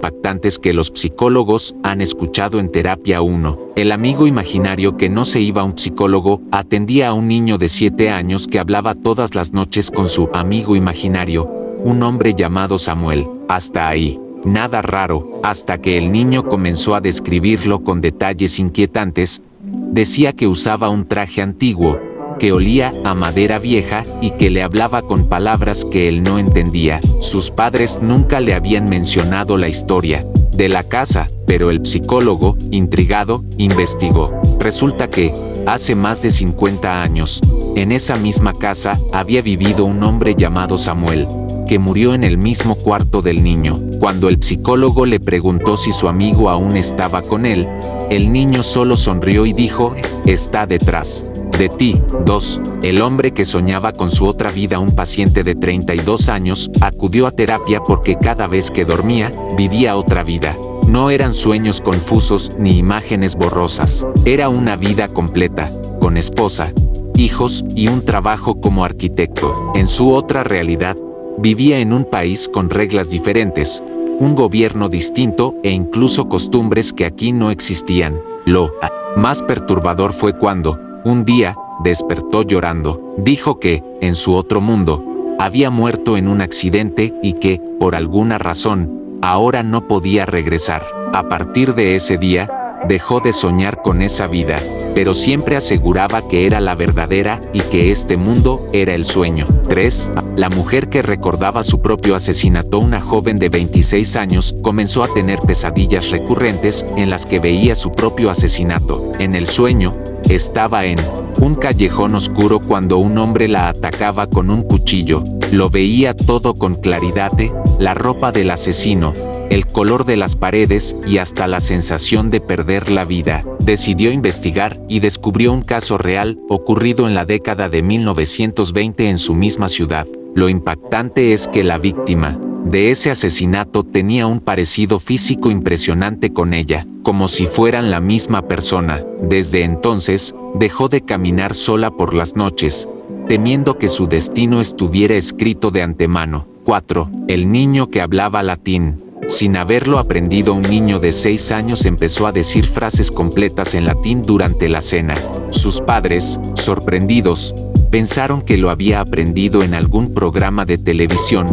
impactantes que los psicólogos han escuchado en terapia 1. El amigo imaginario que no se iba a un psicólogo atendía a un niño de 7 años que hablaba todas las noches con su amigo imaginario, un hombre llamado Samuel. Hasta ahí, nada raro, hasta que el niño comenzó a describirlo con detalles inquietantes. Decía que usaba un traje antiguo, que olía a madera vieja y que le hablaba con palabras que él no entendía. Sus padres nunca le habían mencionado la historia de la casa, pero el psicólogo, intrigado, investigó. Resulta que, hace más de 50 años, en esa misma casa había vivido un hombre llamado Samuel, que murió en el mismo cuarto del niño. Cuando el psicólogo le preguntó si su amigo aún estaba con él, el niño solo sonrió y dijo, está detrás de ti. 2. El hombre que soñaba con su otra vida, un paciente de 32 años, acudió a terapia porque cada vez que dormía, vivía otra vida. No eran sueños confusos ni imágenes borrosas. Era una vida completa, con esposa, hijos y un trabajo como arquitecto. En su otra realidad, vivía en un país con reglas diferentes, un gobierno distinto e incluso costumbres que aquí no existían. Lo más perturbador fue cuando, un día, despertó llorando. Dijo que, en su otro mundo, había muerto en un accidente y que, por alguna razón, ahora no podía regresar. A partir de ese día, dejó de soñar con esa vida, pero siempre aseguraba que era la verdadera y que este mundo era el sueño. 3. La mujer que recordaba su propio asesinato, una joven de 26 años, comenzó a tener pesadillas recurrentes en las que veía su propio asesinato. En el sueño, estaba en un callejón oscuro cuando un hombre la atacaba con un cuchillo. Lo veía todo con claridad, la ropa del asesino, el color de las paredes y hasta la sensación de perder la vida. Decidió investigar y descubrió un caso real ocurrido en la década de 1920 en su misma ciudad. Lo impactante es que la víctima de ese asesinato tenía un parecido físico impresionante con ella, como si fueran la misma persona. Desde entonces, dejó de caminar sola por las noches, temiendo que su destino estuviera escrito de antemano. 4. El niño que hablaba latín. Sin haberlo aprendido, un niño de 6 años empezó a decir frases completas en latín durante la cena. Sus padres, sorprendidos, pensaron que lo había aprendido en algún programa de televisión,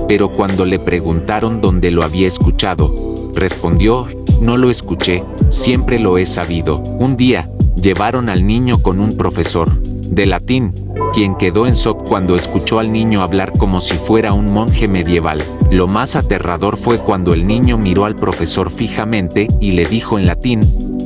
pero cuando le preguntaron dónde lo había escuchado, respondió, no lo escuché, siempre lo he sabido. Un día, llevaron al niño con un profesor de latín, quien quedó en shock cuando escuchó al niño hablar como si fuera un monje medieval. Lo más aterrador fue cuando el niño miró al profesor fijamente y le dijo en latín,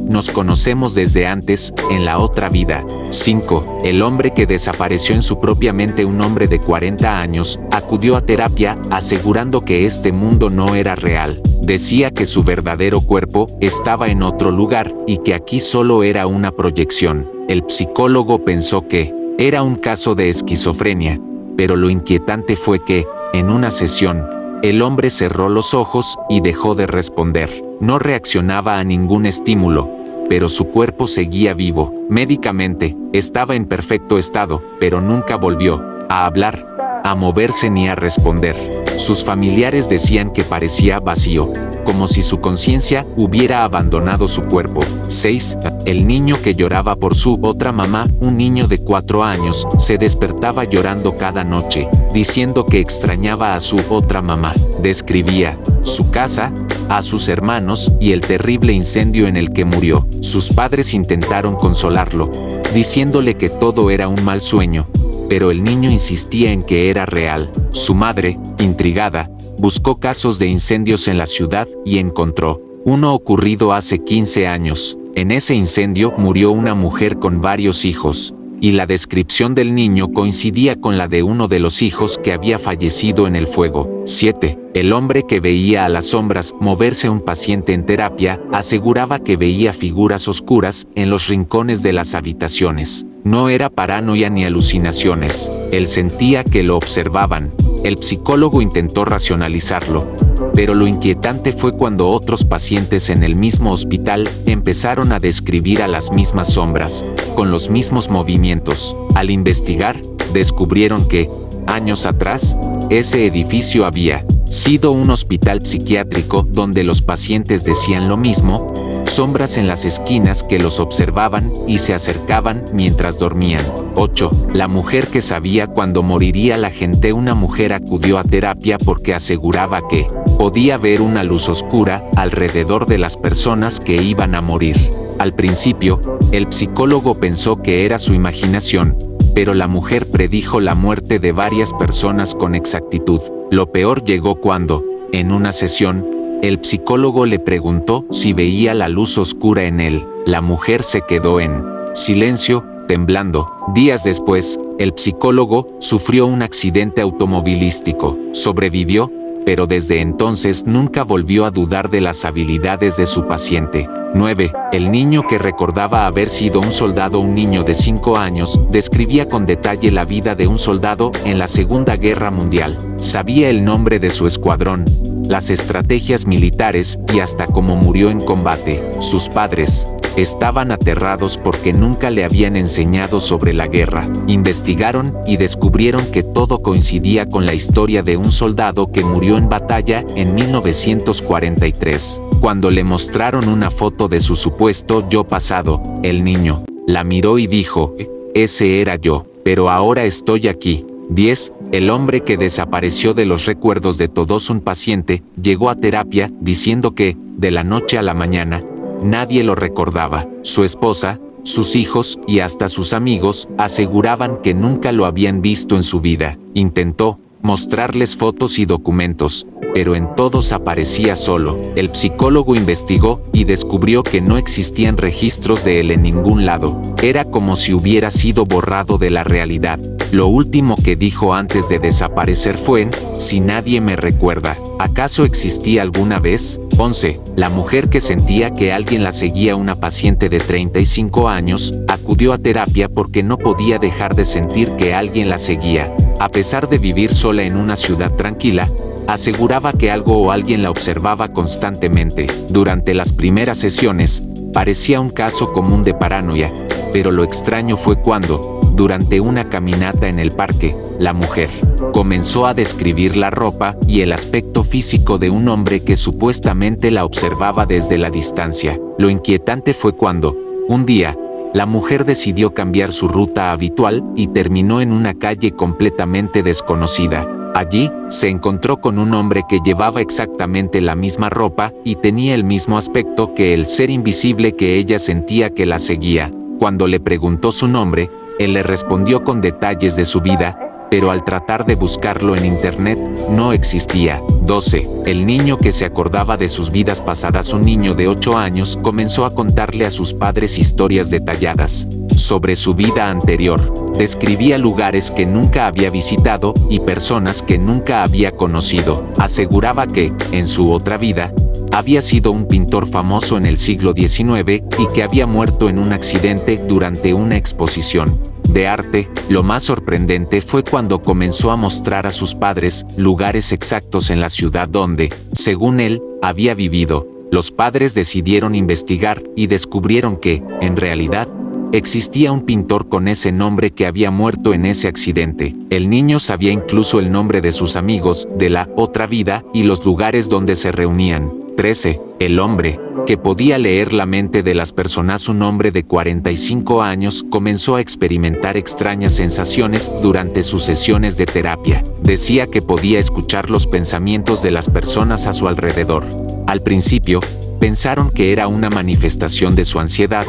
nos conocemos desde antes, en la otra vida. 5. El hombre que desapareció en su propia mente, un hombre de 40 años, acudió a terapia asegurando que este mundo no era real. Decía que su verdadero cuerpo estaba en otro lugar y que aquí solo era una proyección. El psicólogo pensó que era un caso de esquizofrenia, pero lo inquietante fue que, en una sesión, el hombre cerró los ojos y dejó de responder. No reaccionaba a ningún estímulo, pero su cuerpo seguía vivo. Médicamente, estaba en perfecto estado, pero nunca volvió a hablar, a moverse ni a responder. Sus familiares decían que parecía vacío, como si su conciencia hubiera abandonado su cuerpo. 6. El niño que lloraba por su otra mamá, un niño de 4 años, se despertaba llorando cada noche, diciendo que extrañaba a su otra mamá. Describía su casa, a sus hermanos y el terrible incendio en el que murió. Sus padres intentaron consolarlo, diciéndole que todo era un mal sueño, pero el niño insistía en que era real. Su madre, intrigada, buscó casos de incendios en la ciudad y encontró uno ocurrido hace 15 años. En ese incendio murió una mujer con varios hijos, y la descripción del niño coincidía con la de uno de los hijos que había fallecido en el fuego. 7. El hombre que veía a las sombras moverse, un paciente en terapia, aseguraba que veía figuras oscuras en los rincones de las habitaciones. No era paranoia ni alucinaciones, él sentía que lo observaban. El psicólogo intentó racionalizarlo, pero lo inquietante fue cuando otros pacientes en el mismo hospital empezaron a describir a las mismas sombras, con los mismos movimientos. Al investigar, descubrieron que, años atrás, ese edificio había sido un hospital psiquiátrico donde los pacientes decían lo mismo, sombras en las esquinas que los observaban y se acercaban mientras dormían. 8. La mujer que sabía cuándo moriría la gente. Una mujer acudió a terapia porque aseguraba que podía ver una luz oscura alrededor de las personas que iban a morir. Al principio, el psicólogo pensó que era su imaginación, pero la mujer predijo la muerte de varias personas con exactitud. Lo peor llegó cuando, en una sesión, el psicólogo le preguntó si veía la luz oscura en él. La mujer se quedó en silencio, temblando. Días después, el psicólogo sufrió un accidente automovilístico. Sobrevivió, pero desde entonces nunca volvió a dudar de las habilidades de su paciente. 9. El niño que recordaba haber sido un soldado. Un niño de 5 años describía con detalle la vida de un soldado en la Segunda Guerra Mundial. Sabía el nombre de su escuadrón, las estrategias militares y hasta cómo murió en combate. Sus padres estaban aterrados porque nunca le habían enseñado sobre la guerra. Investigaron y descubrieron que todo coincidía con la historia de un soldado que murió en batalla en 1943. Cuando le mostraron una foto de su supuesto yo pasado, el niño la miró y dijo, ese era yo, pero ahora estoy aquí. 10. El hombre que desapareció de los recuerdos de todos. Un paciente llegó a terapia diciendo que, de la noche a la mañana, nadie lo recordaba. Su esposa, sus hijos y hasta sus amigos aseguraban que nunca lo habían visto en su vida. Intentó mostrarles fotos y documentos, pero en todos aparecía solo. El psicólogo investigó y descubrió que no existían registros de él en ningún lado. Era como si hubiera sido borrado de la realidad. Lo último que dijo antes de desaparecer fue, si nadie me recuerda, ¿acaso existí alguna vez? 11. La mujer que sentía que alguien la seguía. Una paciente de 35 años acudió a terapia porque no podía dejar de sentir que alguien la seguía. A pesar de vivir sola en una ciudad tranquila, aseguraba que algo o alguien la observaba constantemente. Durante las primeras sesiones, parecía un caso común de paranoia, pero lo extraño fue cuando, durante una caminata en el parque, la mujer comenzó a describir la ropa y el aspecto físico de un hombre que supuestamente la observaba desde la distancia. Lo inquietante fue cuando, un día, la mujer decidió cambiar su ruta habitual y terminó en una calle completamente desconocida. Allí, se encontró con un hombre que llevaba exactamente la misma ropa y tenía el mismo aspecto que el ser invisible que ella sentía que la seguía. Cuando le preguntó su nombre, él le respondió con detalles de su vida, pero al tratar de buscarlo en internet, no existía. 12. El niño que se acordaba de sus vidas pasadas. Un niño de 8 años comenzó a contarle a sus padres historias detalladas sobre su vida anterior. Describía lugares que nunca había visitado y personas que nunca había conocido. Aseguraba que, en su otra vida, había sido un pintor famoso en el siglo XIX y que había muerto en un accidente durante una exposición de arte. Lo más sorprendente fue cuando comenzó a mostrar a sus padres lugares exactos en la ciudad donde, según él, había vivido. Los padres decidieron investigar y descubrieron que, en realidad, existía un pintor con ese nombre que había muerto en ese accidente. El niño sabía incluso el nombre de sus amigos de la otra vida y los lugares donde se reunían. 13. El hombre, que podía leer la mente de las personas. Un hombre de 45 años comenzó a experimentar extrañas sensaciones durante sus sesiones de terapia. Decía que podía escuchar los pensamientos de las personas a su alrededor. Al principio, pensaron que era una manifestación de su ansiedad,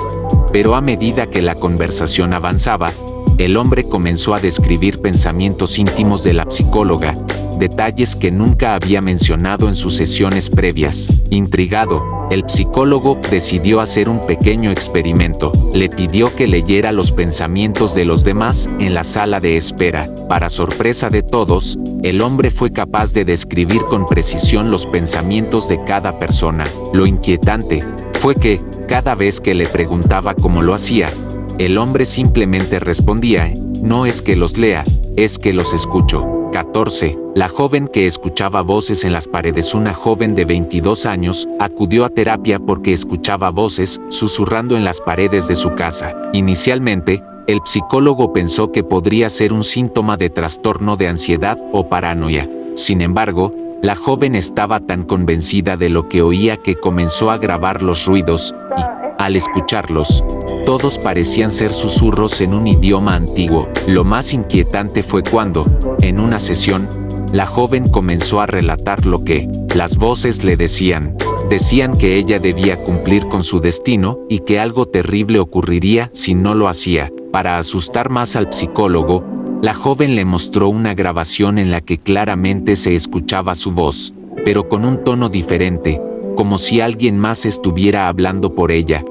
pero a medida que la conversación avanzaba, el hombre comenzó a describir pensamientos íntimos de la psicóloga, detalles que nunca había mencionado en sus sesiones previas. Intrigado, el psicólogo decidió hacer un pequeño experimento. Le pidió que leyera los pensamientos de los demás en la sala de espera. Para sorpresa de todos, el hombre fue capaz de describir con precisión los pensamientos de cada persona. Lo inquietante fue que, cada vez que le preguntaba cómo lo hacía, el hombre simplemente respondía, no es que los lea, es que los escucho. 14. La joven que escuchaba voces en las paredes. Una joven de 22 años acudió a terapia porque escuchaba voces susurrando en las paredes de su casa. Inicialmente, el psicólogo pensó que podría ser un síntoma de trastorno de ansiedad o paranoia. Sin embargo, La joven estaba tan convencida de lo que oía que comenzó a grabar los ruidos, y, al escucharlos, todos parecían ser susurros en un idioma antiguo. Lo más inquietante fue cuando, en una sesión, la joven comenzó a relatar lo que las voces le decían. Decían que ella debía cumplir con su destino y que algo terrible ocurriría si no lo hacía. Para asustar más al psicólogo, la joven le mostró una grabación en la que claramente se escuchaba su voz, pero con un tono diferente, como si alguien más estuviera hablando por ella.